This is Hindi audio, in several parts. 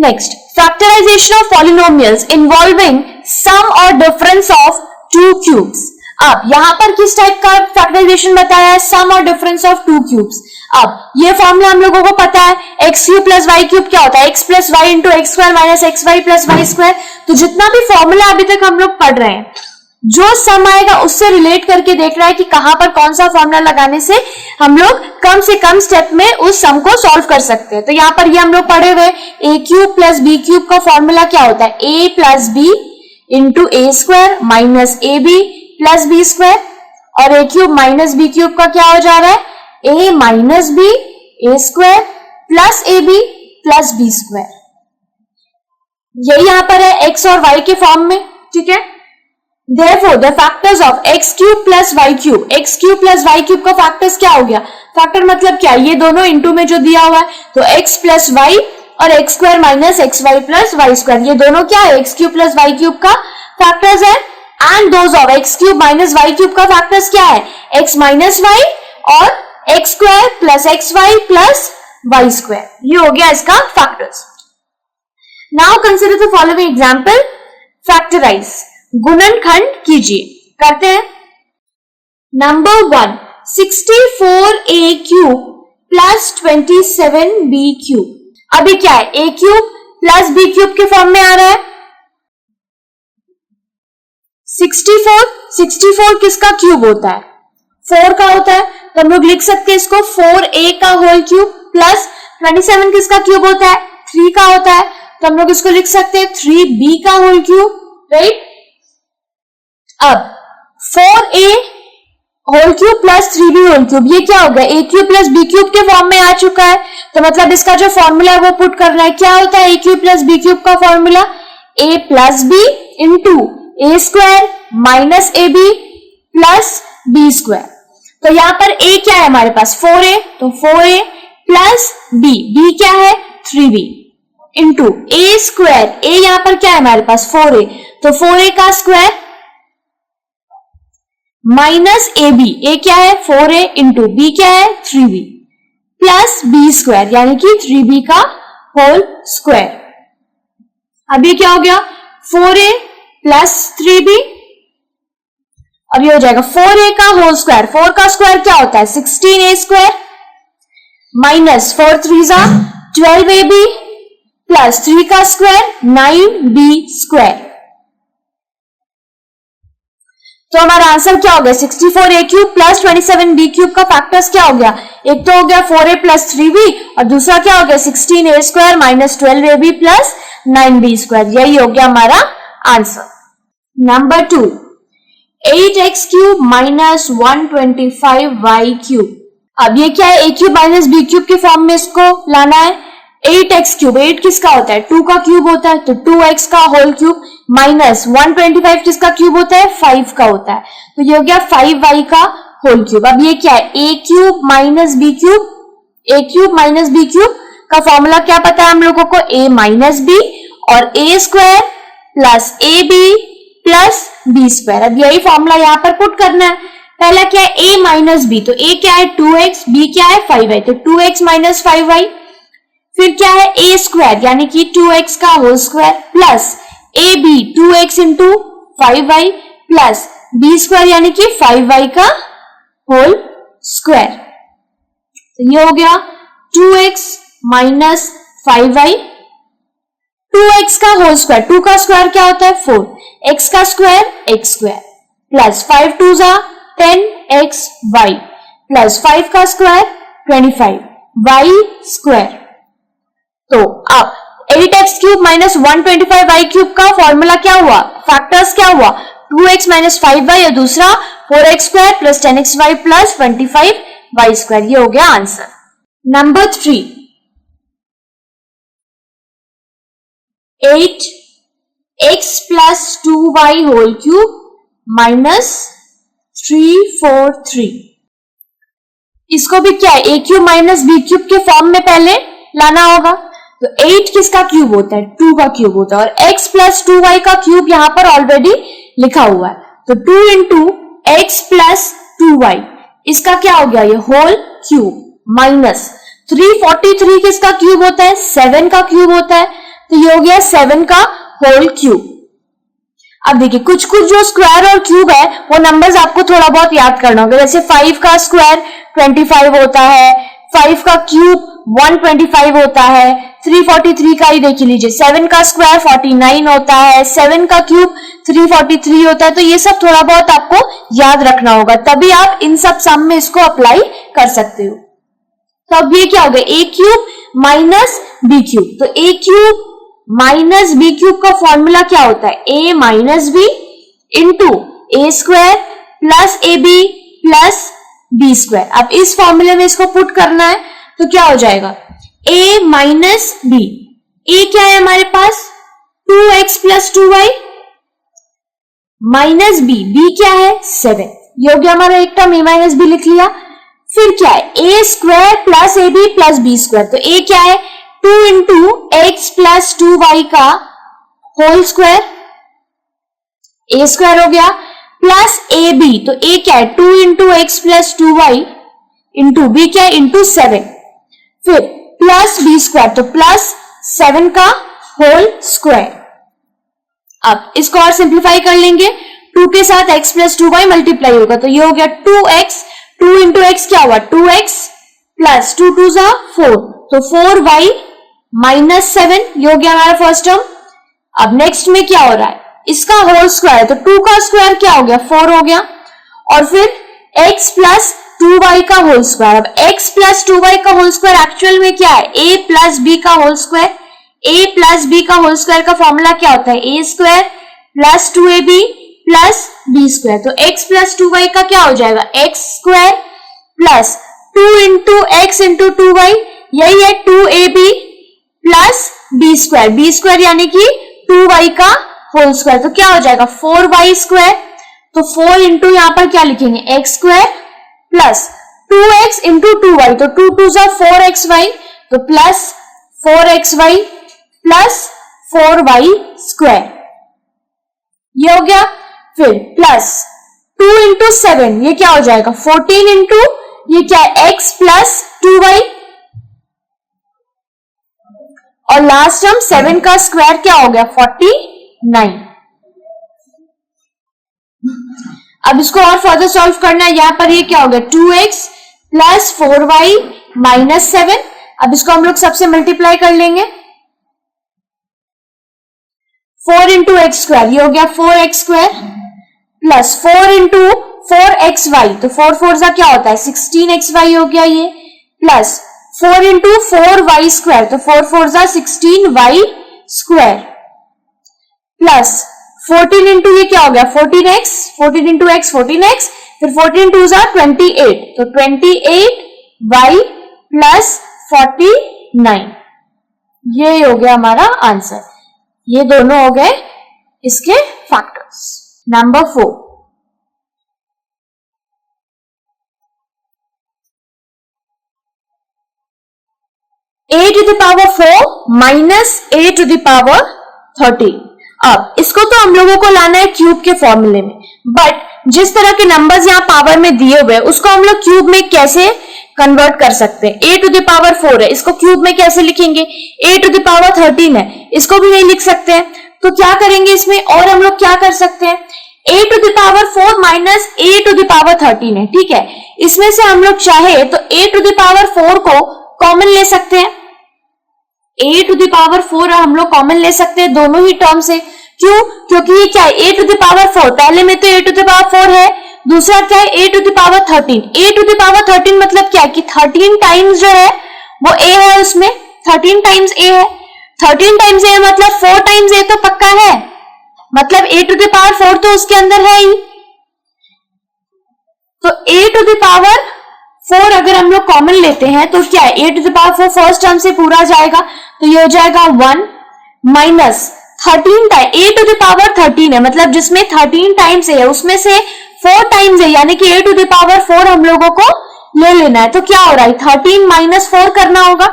Next, factorisation of polynomials involving sum और डिफरेंस ऑफ टू क्यूब्स। अब यहां पर किस टाइप का फैक्टराइजेशन बताया है, सम और डिफरेंस ऑफ टू क्यूब्स। अब ये फॉर्मूला हम लोगों को पता है, x cube plus y cube क्या होता है, x plus y into x square minus x y plus y square. तो जितना भी फॉर्मूला अभी तक हम लोग पढ़ रहे हैं, जो सम आएगा उससे रिलेट करके देख रहा है कि कहां पर कौन सा फॉर्मूला लगाने से हम लोग कम से कम स्टेप में उस सम को सॉल्व कर सकते हैं। तो यहां पर ये हम लोग पढ़े हुए A cube plus B cube का फॉर्मूला क्या होता है, A plus B into A square minus A B plus B square, और A cube minus B cube का क्या हो जा रहा है, ए minus B A square plus A B plus B square. यही यहां पर है एक्स और वाई के फॉर्म में, ठीक है। Therefore, the factors of x cube plus y cube, x cube plus y cube का फैक्टर्स क्या हो गया, फैक्टर मतलब क्या, ये दोनों इंटू में जो दिया हुआ है, तो x प्लस वाई और x square minus x y plus y square, ये दोनों क्या है, x cube plus y cube का फैक्टर्स है। And those of x cube minus y cube का फैक्टर्स क्या है, x माइनस वाई और x square plus x y plus y square, ये हो गया इसका factors. Now consider the following example, factorise, गुणनखंड कीजिए, करते हैं। Number 1, 64a cube plus 27b cube. अभी क्या है, a cube plus b cube के फॉर्म में आ रहा है। 64 किसका क्यूब होता है, 4 का होता है, तो हम लोग लिख सकते हैं इसको 4a का होल क्यूब प्लस 27 किसका क्यूब होता है, 3 का होता है, तो हम लोग इसको लिख सकते हैं 3b का होल क्यूब, राइट। अब 4a whole cube plus 3b whole cube, ये क्या हो गया, a cube plus b cube के फॉर्म में आ चुका है। तो मतलब इसका जो फॉर्मूला है वो पुट करना है, क्या होता है a cube plus b cube का formula, a plus b into A square minus A B plus B square. तो यहां पर a क्या है हमारे पास 4a, तो 4a प्लस b क्या है 3b into A square, a यहां पर क्या है हमारे पास 4a, तो 4a का स्क्वायर माइनस ए बी, ए क्या है 4a इंटू बी क्या है 3b प्लस बी स्क्वायर यानी कि 3b का होल स्क्वायर। अब ये क्या हो गया 4a प्लस 3b, अब ये हो जाएगा 4a का होल स्क्वायर, 4 का स्क्वायर क्या होता है 16a स्क्वायर माइनस 4 3 जा 12ab प्लस 3 का स्क्वायर 9b स्क्वायर। तो हमारा आंसर क्या हो गया 64a cube plus 27b cube का फैक्टर्स क्या हो गया, एक तो हो गया 4a प्लस 3b और दूसरा क्या हो गया 16a square minus 12ab plus 9b square, यही हो गया हमारा answer. Number 2, 8x cube minus 125y cube. अब ये क्या है a cube minus b cube के फॉर्म में इसको लाना है। 8x क्यूब, 8 किसका होता है 2 का क्यूब होता है, तो 2x का होल क्यूब माइनस 125 किसका क्यूब होता है 5 का होता है, तो ये हो गया 5y का होल क्यूब। अब ये क्या है a cube minus b cube, a cube minus b cube का फॉर्मूला क्या पता है हम लोगों को, a माइनस b और a square plus A B plus B square. अब यही फॉर्मूला यहाँ पर पुट करना है। पहला क्या है a माइनस b, तो a क्या है 2x, b क्या है 5y, तो 2x माइनस 5y। फिर क्या है a स्क्वायर यानी कि 2x का होल स्क्वायर प्लस ए b 2x into 5y plus b square यानी कि 5y का होल स्क्वायर। तो ये हो गया 2x माइनस 5y, 2x का होल स्क्वायर, 2 का स्क्वायर क्या होता है 4, x का स्क्वायर x स्क्वायर प्लस 5 2 जा 10xy प्लस 5 का स्क्वायर 25y स्क्वायर। तो अब 8x cube minus 125y cube का फॉर्मूला क्या हुआ, फैक्टर्स क्या हुआ 2x माइनस 5y और दूसरा 4x square plus 10xy plus 25y square, ये हो गया answer. Number 3, 8x plus 2y whole cube minus 343। इसको भी क्या है a cube minus b cube के फॉर्म में पहले लाना होगा। तो 8 किसका क्यूब होता है 2 का क्यूब होता है, और x प्लस 2y का क्यूब यहां पर ऑलरेडी लिखा हुआ है, तो 2 इंटू एक्स प्लस 2y इसका क्या हो गया ये होल क्यूब माइनस 343 किसका क्यूब होता है 7 का क्यूब होता है, तो ये हो गया 7 का होल क्यूब। अब देखिए कुछ कुछ जो स्क्वायर और क्यूब है वो नंबर्स आपको थोड़ा बहुत याद करना होगा। जैसे 5 का स्क्वायर 25 होता है, 5 का क्यूब 125 होता है, 343 का ही देख लीजिए, 7 का स्क्वायर 49 होता है, 7 का क्यूब 343 होता है। तो ये सब थोड़ा बहुत आपको याद रखना होगा, तभी आप इन सब सम में इसको अप्लाई कर सकते हो। तो अब ये क्या हो गया, a cube minus B cube. तो a cube minus B cube का फॉर्मूला क्या होता है, ए minus b into A square plus A B plus B square. अब इस फॉर्मूले में इसको पुट करना है तो क्या हो जाएगा, a माइनस बी, ए क्या है हमारे पास 2x plus 2y minus b, b क्या है 7। ये हो गया हमारा एक टर्म, a माइनस बी लिख लिया। फिर क्या है, a square plus A B plus B square. तो a क्या है 2 इंटू एक्स प्लस 2y का होल स्क्वायर, a स्क्वायर हो गया, प्लस ए बी। तो a क्या है 2 into x plus 2y into b क्या है इंटू 7, फिर प्लस बी स्क्वायर, तो प्लस 7 का होल स्क्वायर। अब इसको और सिंप्लीफाई कर लेंगे, 2 के साथ x प्लस 2y मल्टीप्लाई होगा, तो ये हो गया 2x, 2 इंटू एक्स क्या हुआ 2x प्लस 2 2 जा 4, तो 4y माइनस 7। ये हो गया हमारा फर्स्ट टर्म। अब नेक्स्ट में क्या हो रहा है, इसका होल स्क्वायर, तो 2 का स्क्वायर क्या हो गया 4 हो गया, और फिर x प्लस 2y का होल स्क्वायर। अब x प्लस 2y का होल स्क्वायर एक्चुअल में क्या है, a प्लस b का whole square. a plus b का होल स्क्वायर का फॉर्मूला क्या होता है, a square plus 2ab plus b square. तो x प्लस 2y का क्या हो जाएगा, x square plus 2 into x into 2y, यही है 2ab plus b square, b square यानी कि 2y का होल स्क्वायर। तो क्या हो जाएगा 4y स्क्वायर, तो 4 इंटू यहां पर क्या लिखेंगे x square plus 2x into 2y, तो 2 2 जा 4xy, तो plus 4xy plus 4y square. ये हो गया, फिर प्लस 2 इंटू 7, ये क्या हो जाएगा 14 इंटू ये क्या है x प्लस 2y, और लास्ट टर्म 7 का स्क्वायर क्या हो गया 49। अब इसको और फर्दर सॉल्व करना है, यहां पर ये क्या हो गया 2x प्लस 4y माइनस 7। अब इसको हम लोग सबसे मल्टीप्लाई कर लेंगे, 4 इंटू एक्स स्क्वायर, ये हो गया 4x square plus 4 into 4xy, तो 4 4 जा क्या होता है 16xy हो गया ये, प्लस 4 इंटू 4y स्क्वायर, तो 4 4 जा 16y स्क्वायर, प्लस 14 इंटू ये क्या हो गया 14x, 14 इंटू एक्स 14x, फिर 14 2 जा 28, तो 28y प्लस 49। ये हो गया हमारा आंसर। ये दोनों हो गए इसके factors. Number 4, a to the power 4 minus a to the power 13। अब इसको तो हम लोगों को लाना है क्यूब के फॉर्मूले में, बट जिस तरह के नंबर्स यहाँ पावर में दिए हुए हैं उसको हम लोग क्यूब में कैसे कन्वर्ट कर सकते हैं। a टू द पावर 4 है, इसको क्यूब में कैसे लिखेंगे, a टू द पावर 13 है, इसको भी नहीं लिख सकते हैं। तो क्या करेंगे इसमें, और हम लोग क्या कर सकते हैं, a to the power 4 minus a to the power 13 है, ठीक है। इसमें से हम लोग चाहे तो a टू द पावर 4 को कॉमन ले सकते हैं, a टू द पावर 4 हम लोग कॉमन ले सकते हैं दोनों ही टर्म से। क्यों, क्योंकि ये क्या है a टू द पावर 4, पहले में तो a टू द पावर 4 है, दूसरा क्या है a to the power 13। a to the power 13 मतलब क्या है कि 13 टाइम्स जो है वो a है, उसमें 13 टाइम्स a है, 13 टाइम्स a मतलब 4 टाइम्स a तो पक्का है, मतलब a टू द पावर 4 तो उसके अंदर है ही। तो a टू द पावर 4 अगर हम लोग कॉमन लेते हैं तो क्या है a to the power 4 first term से पूरा जाएगा, तो ये हो जाएगा 1 minus 13 time a to the power 13 है, मतलब जिसमें 13 टाइम्स है उसमें से 4 टाइम्स है, यानी कि a टू द पावर 4 हम लोगों को ले लेना है। तो क्या हो रहा है 13 माइनस 4 करना होगा,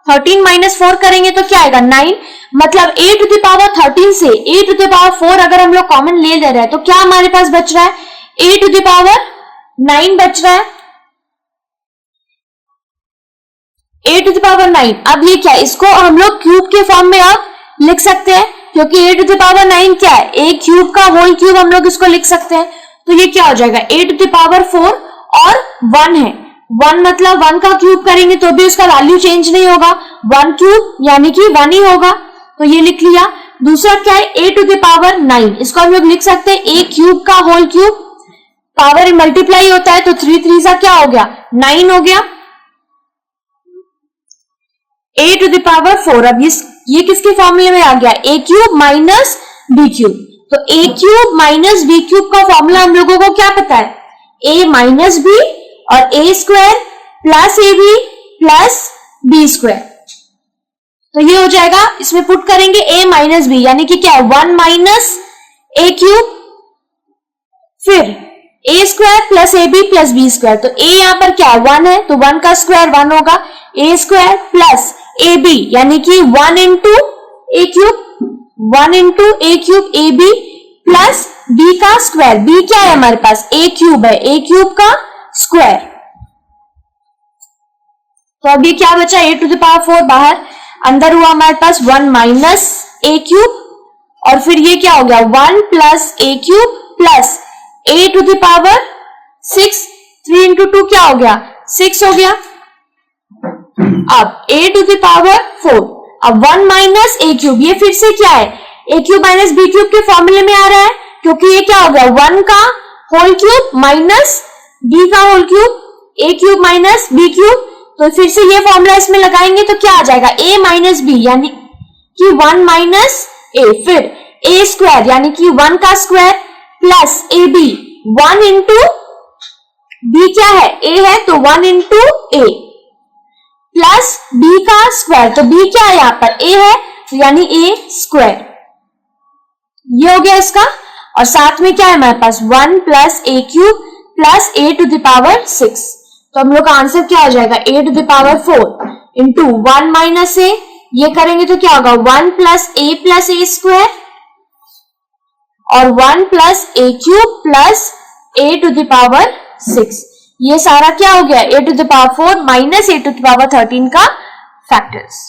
13 माइनस 4 करेंगे तो क्या आएगा 9, मतलब a टू द पावर 13 से a टू द पावर 4 अगर हम लोग कॉमन ले रहे हैं तो क्या हमारे पास बच रहा है a टू द पावर 9 बच रहा है, a टू द पावर 9। अब ये क्या, इसको हम लोग क्यूब के फॉर्म में अब लिख सकते हैं, क्योंकि a टू द पावर 9 क्या है, a क्यूब का होल क्यूब हम लोग इसको लिख सकते हैं। तो ये क्या हो जाएगा, a टू द पावर 4 और 1 है, 1 मतलब 1 का क्यूब करेंगे तो भी उसका वैल्यू चेंज नहीं होगा, 1 क्यूब यानी कि 1 ही होगा, तो ये लिख लिया। दूसरा क्या है, a टू द पावर 9, इसको हम लोग लिख सकते हैं a क्यूब का होल क्यूब, पावर मल्टीप्लाई होता है तो 3 3 सा क्या हो गया, 9 हो गया। a टू द पावर 4, अब ये किसके फॉर्मूले में आ गया, a cube minus b cube, तो a cube minus b cube का फॉर्मूला हम लोगों को क्या पता है, a माइनस b और a square plus ab plus b square, तो ये हो जाएगा, इसमें पुट करेंगे a माइनस b यानी कि क्या है 1 माइनस a क्यूब, फिर a square plus ab plus b square, तो a यहां पर क्या है 1 है तो 1 का स्क्वायर 1 होगा, a स्क्वायर प्लस ab यानी कि 1 into a cube, 1 into a cube ab plus b का स्क्वायर, b क्या है हमारे पास a क्यूब है, a क्यूब का स्क्वायर, तो अब ये क्या बचा, a टू द पावर 4 बाहर, अंदर हुआ हमारे पास 1 माइनस a क्यूब, और फिर ये क्या हो गया 1 plus a cube plus a to the power 6, 3 into 2 क्या हो गया 6 हो गया। अब a टू द पावर 4, अब 1 माइनस a क्यूब, ये फिर से क्या है a cube minus b cube के फॉर्मूले में आ रहा है, क्योंकि ये क्या हो गया 1 का होल क्यूब माइनस b का whole cube, a cube minus b cube, तो फिर से ये फॉर्मूला इसमें लगाएंगे तो क्या आ जाएगा a माइनस b यानी कि 1 माइनस a, फिर a स्क्वायर यानी कि 1 का square plus ab, 1 into b क्या है a है तो 1 इंटू a प्लस b का स्क्वायर, तो b क्या है यहाँ पर a है तो यानी a स्क्वायर, ये हो गया इसका, और साथ में क्या है हमारे पास 1 plus a cube plus a to the power 6, तो हम लोग का आंसर क्या हो जाएगा a to the power 4 into 1 minus a, ये करेंगे तो क्या होगा 1 प्लस a स्क्वायर और 1 plus a cube plus a to the power 6, ये सारा क्या हो गया a to the power 4 minus a to the power 13 का फैक्टर्स।